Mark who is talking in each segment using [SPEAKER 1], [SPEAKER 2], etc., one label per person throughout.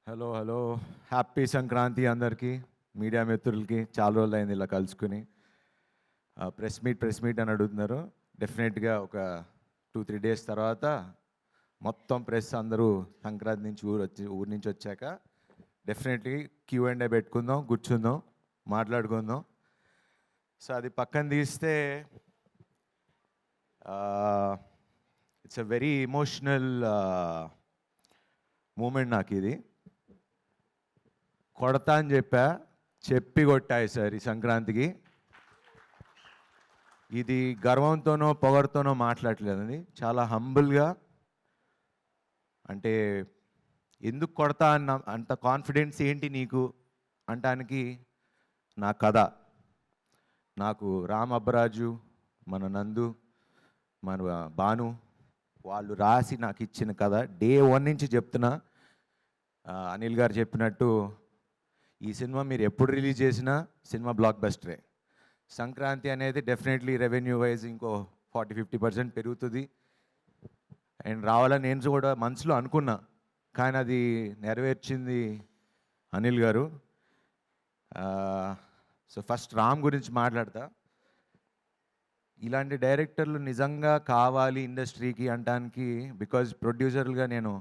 [SPEAKER 1] Hello hello happy Sankranti అందరికీ media మిత్రులకి చాలా రోజులు అయింది ఇలా కలుసుకుని ప్రెస్ మీట్ అని అడుగుతున్నారు. డెఫినెట్గా ఒక 2-3 డేస్ తర్వాత మొత్తం ప్రెస్ అందరూ సంక్రాంతి నుంచి ఊరి నుంచి వచ్చాక డెఫినెట్లీ Q&A పెట్టుకుందాం, కూర్చుందాం, మాట్లాడుకుందాం. సో అది పక్కన తీస్తే it's a very emotional moment నాకు ఇది. కొడతా అని చెప్పి కొట్టాయి సార్ ఈ సంక్రాంతికి. ఇది గర్వంతోనో పొగడుతోనో మాట్లాడలేదండి, చాలా హంబుల్గా. అంటే ఎందుకు కొడతా అన్న అంత కాన్ఫిడెన్స్ ఏంటి నీకు అంటానికి నా కథ, నాకు రామ్ అబ్బరాజు, మన నందు, మన భాను వాళ్ళు రాసి నాకు ఇచ్చిన కథ. డే 1 నుంచి చెప్తున్నా. అనిల్ గారు చెప్పినట్టు ఈ సినిమా మీరు ఎప్పుడు రిలీజ్ చేసినా సినిమా బ్లాక్ బస్టరే. సంక్రాంతి అనేది డెఫినెట్లీ రెవెన్యూ వైజ్ ఇంకో 40-50% పెరుగుతుంది అండ్ రావాలని నేను కూడా మనసులో అనుకున్నా. కానీ అది నెరవేర్చింది అనిల్ గారు. సో ఫస్ట్ రామ్ గురించి మాట్లాడతా. ఇలాంటి డైరెక్టర్లు నిజంగా కావాలి ఇండస్ట్రీకి అంటానికి. బికాజ్ ప్రొడ్యూసర్లుగా నేను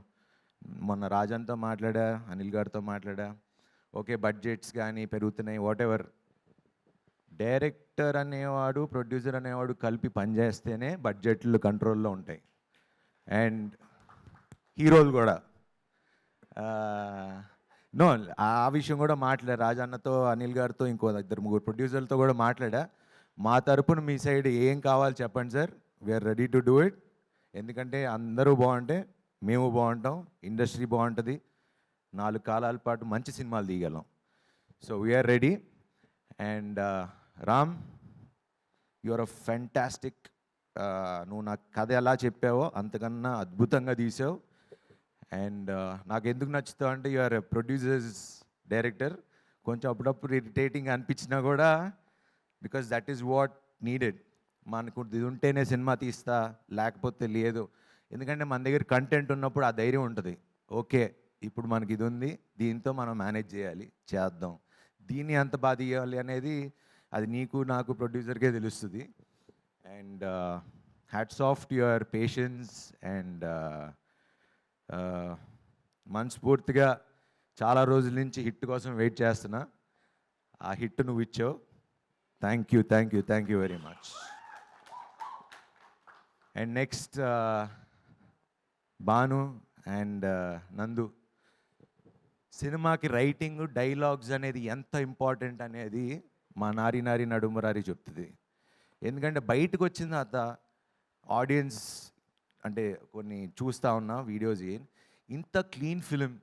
[SPEAKER 1] మొన్న రాజన్తో మాట్లాడా, అనిల్ గారితో మాట్లాడా. ఓకే, బడ్జెట్స్ కానీ పెరుగుతున్నాయి, వాట్ ఎవర్. డైరెక్టర్ అనేవాడు, ప్రొడ్యూసర్ అనేవాడు కలిపి పనిచేస్తేనే బడ్జెట్లు కంట్రోల్లో ఉంటాయి. అండ్ హీరోలు కూడా నో, ఆ విషయం కూడా మాట్లాడా రాజన్నతో, అనిల్ గారితో, ఇంకో 2-3 ప్రొడ్యూసర్లతో కూడా మాట్లాడా. మా తరపున మీ సైడ్ ఏం కావాలి చెప్పండి sir, we're ready to do it. ఎందుకంటే అందరూ బాగుంటే మేము బాగుంటాం, ఇండస్ట్రీ బాగుంటుంది, 4 కాలాల పాటు మంచి సినిమాలు తీయగలం. So we're ready. And Ram, your a fantastic. నువ్వు నాకు కథ ఎలా చెప్పావో అంతకన్నా అద్భుతంగా తీసావు. అండ్ నాకు ఎందుకు నచ్చుతావు అంటే యువర్ ప్రొడ్యూసర్స్ డైరెక్టర్. కొంచెం అప్పుడప్పుడు ఇరిటేటింగ్ అనిపించినా కూడా because that is what needed. మనకు ఇది ఉంటేనే సినిమా తీస్తా, లేకపోతే లేదు. ఎందుకంటే మన దగ్గర కంటెంట్ ఉన్నప్పుడు ఆ ధైర్యం ఉంటుంది. ఓకే, ఇప్పుడు మనకి ఇది ఉంది, దీంతో మనం మేనేజ్ చేయాలి, చేద్దాం, దీన్ని ఎంత బాగా తీయాలి అనేది అది నీకు నాకు ప్రొడ్యూసర్కే తెలుస్తుంది. And hats off to your patience. And మనస్ఫూర్తిగా చాలా రోజుల నుంచి హిట్ కోసం వెయిట్ చేస్తున్నా. ఆ హిట్ నువ్వు ఇచ్చావు. Thank you very much. And next Bhanu and నందు. సినిమాకి రైటింగ్, డైలాగ్స్ అనేది ఎంత ఇంపార్టెంట్ అనేది మా నారి నారి నడుమురారి చెప్తుంది. ఎందుకంటే బయటకు వచ్చిన తర్వాత ఆడియన్స్ అంటే కొన్ని చూస్తూ ఉన్నా వీడియోస్, ఇంత క్లీన్ ఫిలిం,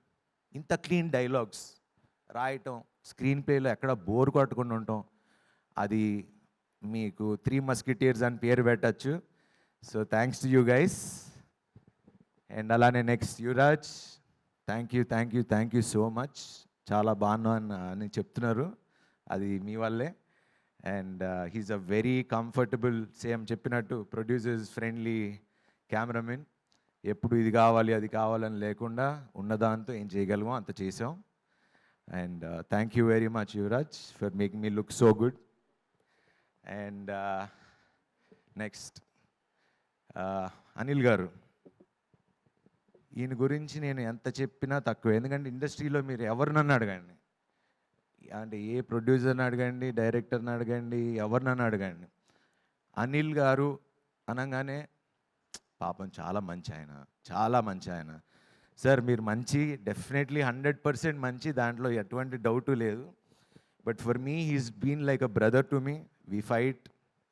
[SPEAKER 1] ఇంత క్లీన్ డైలాగ్స్ రాయటం, స్క్రీన్ ప్లేలో ఎక్కడ బోర్ కొట్టకుండా ఉండటం, అది మీకు 3 మస్కిటీర్స్ అని పేరు పెట్టచ్చు. So thanks to you guys. And అలానే next Yuvraj, thank you so much. చాలా బాగున్నా అని చెప్తున్నారు, అది మీ వల్లే. And he's a very comfortable, same చెప్పినట్టు ప్రొడ్యూసర్స్ ఫ్రెండ్లీ కెమెరామెన్. ఎప్పుడు ఇది కావాలి అది కావాలని లేకుండా ఉన్నదాంతో ఏం చేయగలమో అంత చేసాం. And thank you very much Yuvraj for making me look so good. And next Anil గారు. ఈయన గురించి నేను ఎంత చెప్పినా తక్కువ. ఎందుకంటే ఇండస్ట్రీలో మీరు ఎవరినన్నా అడగండి, అంటే ఏ ప్రొడ్యూసర్ని అడగండి, డైరెక్టర్ని అడగండి, ఎవరినన్నా అడగండి, అనిల్ గారు అనగానే పాపం చాలా మంచి ఆయన. సార్ మీరు మంచి, డెఫినెట్లీ 100% మంచి, దాంట్లో ఎటువంటి డౌటు లేదు. But for me he's been like a brother to me. We fight.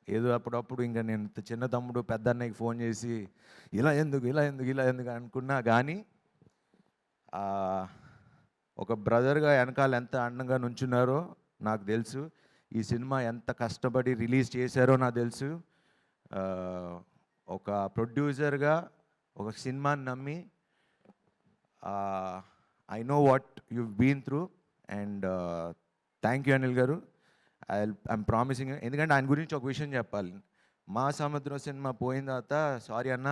[SPEAKER 1] ఏదో అప్పుడప్పుడు ఇంకా నేను చిన్న తమ్ముడు పెద్ద అన్నయ్యకి ఫోన్ చేసి ఇలా ఎందుకు అనుకున్నా కానీ ఒక బ్రదర్గా వెనకాల ఎంత అండంగా నుంచున్నారో నాకు తెలుసు. ఈ సినిమా ఎంత కష్టపడి రిలీజ్ చేశారో నాకు తెలుసు. ఒక ప్రొడ్యూసర్గా ఒక సినిమాని నమ్మి I know what you been through. And thank you Anil గారు. I'm promising. ఎందుకంటే ఆయన గురించి ఒక విషయం చెప్పాలి. మా సముద్రం సినిమా పోయిన తర్వాత సారీ అన్న,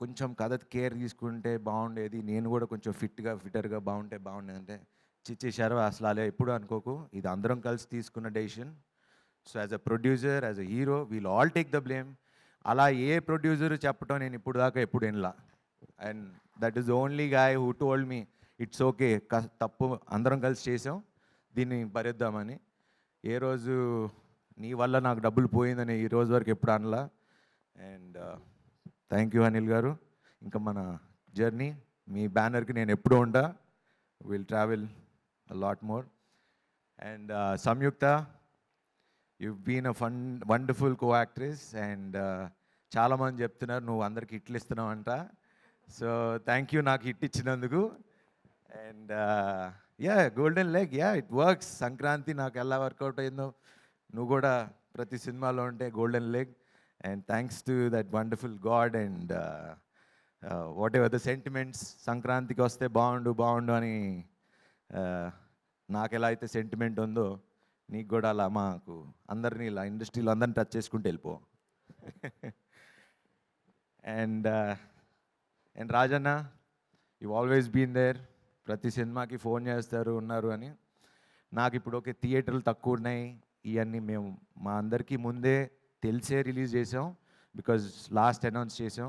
[SPEAKER 1] కొంచెం కథ కేర్ తీసుకుంటే బాగుండేది, నేను కూడా కొంచెం ఫిట్టర్గా బాగుంటే బాగుండేది అంటే చిచ్చేశారు. అసలు అలా ఎప్పుడు అనుకోకు, ఇది అందరం కలిసి తీసుకున్న decision. So as a producer, as a hero, we'll all take the blame. అలా ఏ ప్రొడ్యూసర్ చెప్పడం నేను ఇప్పుడు దాకా ఎప్పుడు వినలా. And that is only guy who told me it's okay, తప్పు అందరం కలిసి చేసాం, దీన్ని భరిద్దామని. ఏ రోజు నీ వల్ల నాకు డబ్బులు పోయిందని ఈ రోజు వరకు ఎప్పుడు అనలా. అండ్ థ్యాంక్ యూ అనిల్ గారు. ఇంకా మన జర్నీ, మీ బ్యానర్కి నేను ఎప్పుడూ ఉంటా. Will travel a lot more. And Samyuktha, you been a wonderful co actress. And చాలామంది చెప్తున్నారు నువ్వు అందరికి హిట్లు ఇస్తున్నావు అంట. సో థ్యాంక్ యూ నాకు హిట్ ఇచ్చినందుకు. And yeah, golden leg, yeah it works. Sankranti నాకు ఎలా వర్కౌట్ అయిందో నువ్వు కూడా ప్రతి సినిమాలో ఉంటే golden leg. And thanks to that wonderful God. And what ever the sentiments, సంక్రాంతికి వస్తే బాగుండు అని నాకు ఎలా అయితే సెంటిమెంట్ ఉందో నీకు కూడా అలా మాకు అందరినీ ఇలా ఇండస్ట్రీలో అందరిని టచ్ చేసుకుంటూ వెళ్ళిపో. And Rajanna, you always been there. ప్రతి సినిమాకి ఫోన్ చేస్తారు ఉన్నారు అని. నాకు ఇప్పుడు ఓకే థియేటర్లు తక్కువ ఉన్నాయి, ఇవన్నీ మేము మా అందరికీ ముందే తెలిసే రిలీజ్ చేసాం, బికాజ్ లాస్ట్ అనౌన్స్ చేసాం.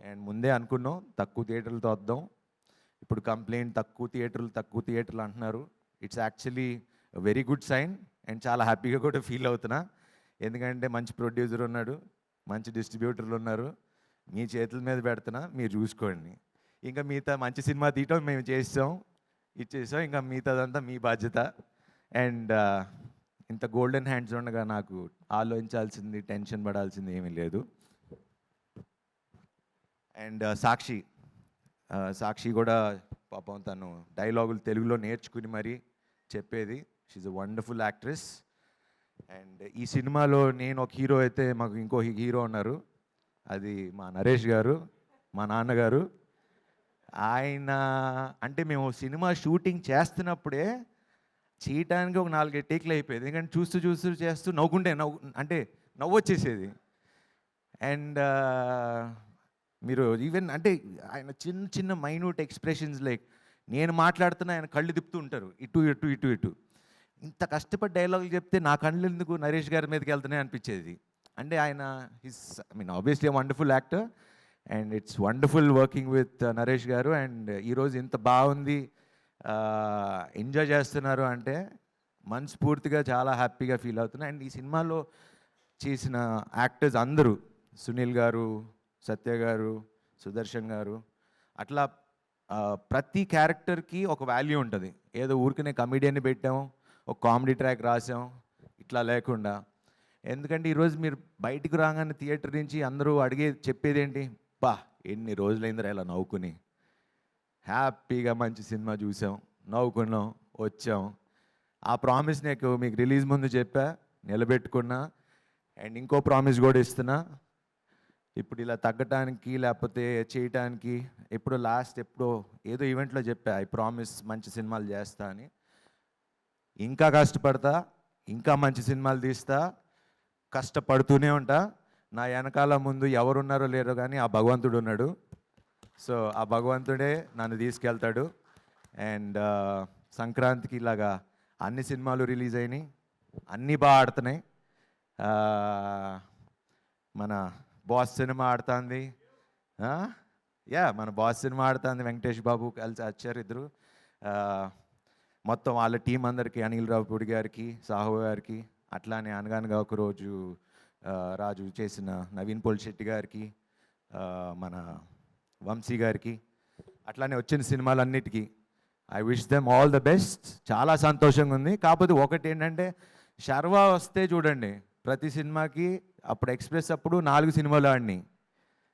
[SPEAKER 1] అండ్ ముందే అనుకున్నాం తక్కువ థియేటర్లతో వద్దాం. ఇప్పుడు కంప్లైంట్ తక్కువ థియేటర్లు అంటున్నారు. It's actually very good sign. And చాలా హ్యాపీగా కూడా ఫీల్ అవుతున్నా, ఎందుకంటే మంచి ప్రొడ్యూసర్ ఉన్నాడు, మంచి డిస్ట్రిబ్యూటర్లు ఉన్నారు. మీ చేతుల మీద పెడుతున్నా, మీరు చూసుకోండి. ఇంకా మిగతా మంచి సినిమా తీయటం మేము ఇచ్చేసాం, ఇంకా మిగతాదంతా మీ బాధ్యత. అండ్ ఇంత గోల్డెన్ హ్యాండ్స్ ఉండగా నాకు ఆలోచించాల్సింది, టెన్షన్ పడాల్సింది ఏమీ లేదు. అండ్ సాక్షి కూడా పాపం తను డైలాగులు తెలుగులో నేర్చుకుని మరీ చెప్పేది. She's a wonderful actress. And ఈ సినిమాలో నేను ఒక హీరో అయితే మాకు ఇంకో హీరో ఉన్నారు, అది మా నరేష్ గారు, మా నాన్నగారు. ఆయన అంటే మేము సినిమా షూటింగ్ చేస్తున్నప్పుడే చేయటానికి ఒక 4 టేక్లు అయిపోయేది, ఎందుకంటే చూస్తూ చేస్తూ నవ్వు వచ్చేసేది. అండ్ మీరు ఈవెన్ అంటే ఆయన చిన్న మైన్యూట్ ఎక్స్ప్రెషన్స్, లైక్ నేను మాట్లాడుతున్నా ఆయన కళ్ళు తిప్పుతూ ఉంటారు ఇటు. ఇంత కష్టపడి డైలాగులు చెప్తే నా కళ్ళు ఎందుకు నరేష్ గారి మీదకి వెళ్తున్నాయి అనిపించేది. అంటే ఆయన obviously wonderful actor. And it's wonderful working with Naresh గారు. అండ్ ఈరోజు ఇంత బాగుంది, ఎంజాయ్ చేస్తున్నారు అంటే మనస్ఫూర్తిగా చాలా హ్యాపీగా ఫీల్ అవుతున్నా. అండ్ ఈ సినిమాలో చేసిన యాక్టర్స్ అందరూ, సునీల్ గారు, సత్య గారు, సుదర్శన్ గారు, అట్లా ప్రతి క్యారెక్టర్కి ఒక వాల్యూ ఉంటుంది. ఏదో ఊరికనే కమెడియన్ని పెట్టాం, ఒక కామెడీ ట్రాక్ రాసాం, ఇట్లా లేకుండా. ఎందుకంటే ఈరోజు మీరు బయటికి రాగానే థియేటర్ నుంచి అందరూ చెప్పేది ఏంటి, బా ఎన్ని రోజులైందిరా ఇలా నవ్వుకుని, హ్యాపీగా మంచి సినిమా చూసాం, నవ్వుకున్నాం, వచ్చాం. ఆ ప్రామిస్ నేను మీకు రిలీజ్ ముందు చెప్పా, నిలబెట్టుకున్నా. అండ్ ఇంకో ప్రామిస్ కూడా ఇస్తున్నా, ఇప్పుడు ఇలా తగ్గటానికి లేకపోతే చేయటానికి ఎప్పుడో ఏదో ఈవెంట్లో చెప్పా, ఐ ప్రామిస్ మంచి సినిమాలు చేస్తా అని. ఇంకా కష్టపడతా, ఇంకా మంచి సినిమాలు తీస్తా, కష్టపడుతూనే ఉంటా. నా వెనకాల ముందు ఎవరున్నారో లేరో కానీ ఆ భగవంతుడు ఉన్నాడు. సో ఆ భగవంతుడే నన్ను తీసుకెళ్తాడు. అండ్ సంక్రాంతికి ఇలాగా అన్ని సినిమాలు రిలీజ్ అయినాయి, అన్నీ బాగా ఆడుతున్నాయి. మన బాస్ సినిమా ఆడుతుంది, మన బాస్ సినిమా ఆడుతుంది, వెంకటేష్ బాబు కలిసి వచ్చారు ఇద్దరు. మొత్తం వాళ్ళ టీం అందరికీ, అనిల్ రావుపూడి గారికి, సాహు గారికి, అట్లానే అనగానగా ఒకరోజు రాజు చేసిన నవీన్ పోల్శెట్టి గారికి, మన వంశీ గారికి, అట్లానే వచ్చిన సినిమాలన్నిటికీ I wish them all the best. చాలా సంతోషంగా ఉంది. కాకపోతే ఒకటి ఏంటంటే, శర్వా వస్తే చూడండి ప్రతి సినిమాకి, అప్పుడు ఎక్స్ప్రెస్ అప్పుడు 4 సినిమాలు ఆడినాయి,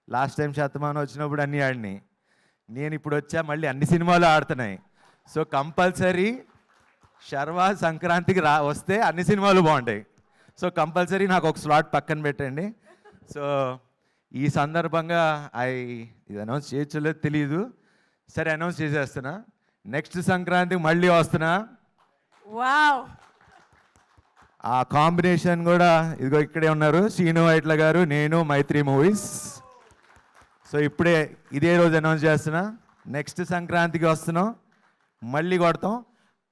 [SPEAKER 1] లాస్ట్ టైం శతమానం వచ్చినప్పుడు అన్నీ ఆడినాయి, నేను ఇప్పుడు వచ్చా మళ్ళీ అన్ని సినిమాలు ఆడుతున్నాయి. సో కంపల్సరీ శర్వా సంక్రాంతికి వస్తే అన్ని సినిమాలు బాగుంటాయి. సో కంపల్సరీ నాకు ఒక స్లాట్ పక్కన పెట్టండి. సో ఈ సందర్భంగా ఇది అనౌన్స్ చేయొచ్చలేదు తెలియదు, సరే అనౌన్స్ చేసేస్తున్నా, నెక్స్ట్ సంక్రాంతికి మళ్ళీ వస్తున్నా.
[SPEAKER 2] వావ్,
[SPEAKER 1] ఆ కాంబినేషన్ కూడా ఇదిగో ఇక్కడే ఉన్నారు, శ్రీను వైట్ల గారు, నేను, మైత్రి మూవీస్. సో ఇప్పుడే ఇదే రోజు అనౌన్స్ చేస్తున్నా, నెక్స్ట్ సంక్రాంతికి వస్తున్నాం, మళ్ళీ కొడతాం,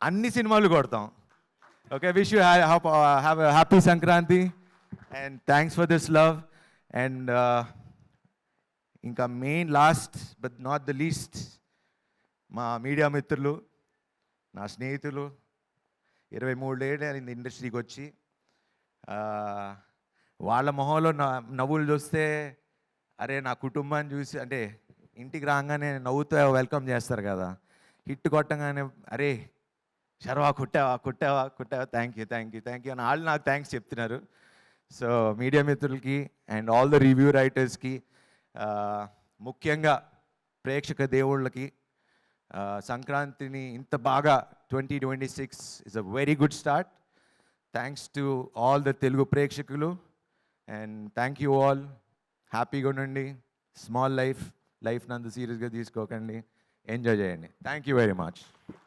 [SPEAKER 1] అన్ని సినిమాలు కొడతాం. Okay, wish you have happy Sankranti and thanks for this love. And ఇంకా main last but not the least, మా మీడియా మిత్రులు, నా స్నేహితులు, 23 ఏళ్ళు అయింది ఇండస్ట్రీకి వచ్చి. వాళ్ళ మొహంలో నవ్వులు చూస్తే, అరే నా కుటుంబాన్ని చూసి, అంటే ఇంటికి రాగానే నవ్వుతూ వెల్కమ్ చేస్తారు కదా, హిట్ కొట్టగానే అరే శర్వా కుట్టావా కుట్టావా కుట్టావా, thank you thank you thank you అని వాళ్ళు నాకు థ్యాంక్స్ చెప్తున్నారు. సో మీడియా మిత్రులకి అండ్ ఆల్ ద రివ్యూ రైటర్స్కి, ముఖ్యంగా ప్రేక్షక దేవుళ్ళకి, సంక్రాంతిని ఇంత బాగా 2026 is a very good start. Thanks to all the Telugu ప్రేక్షకులు అండ్ థ్యాంక్ యూ ఆల్. హ్యాపీగా ఉండండి, స్మాల్ లైఫ్ నంత సీరియస్గా తీసుకోకండి, ఎంజాయ్ చేయండి. Thank you very much.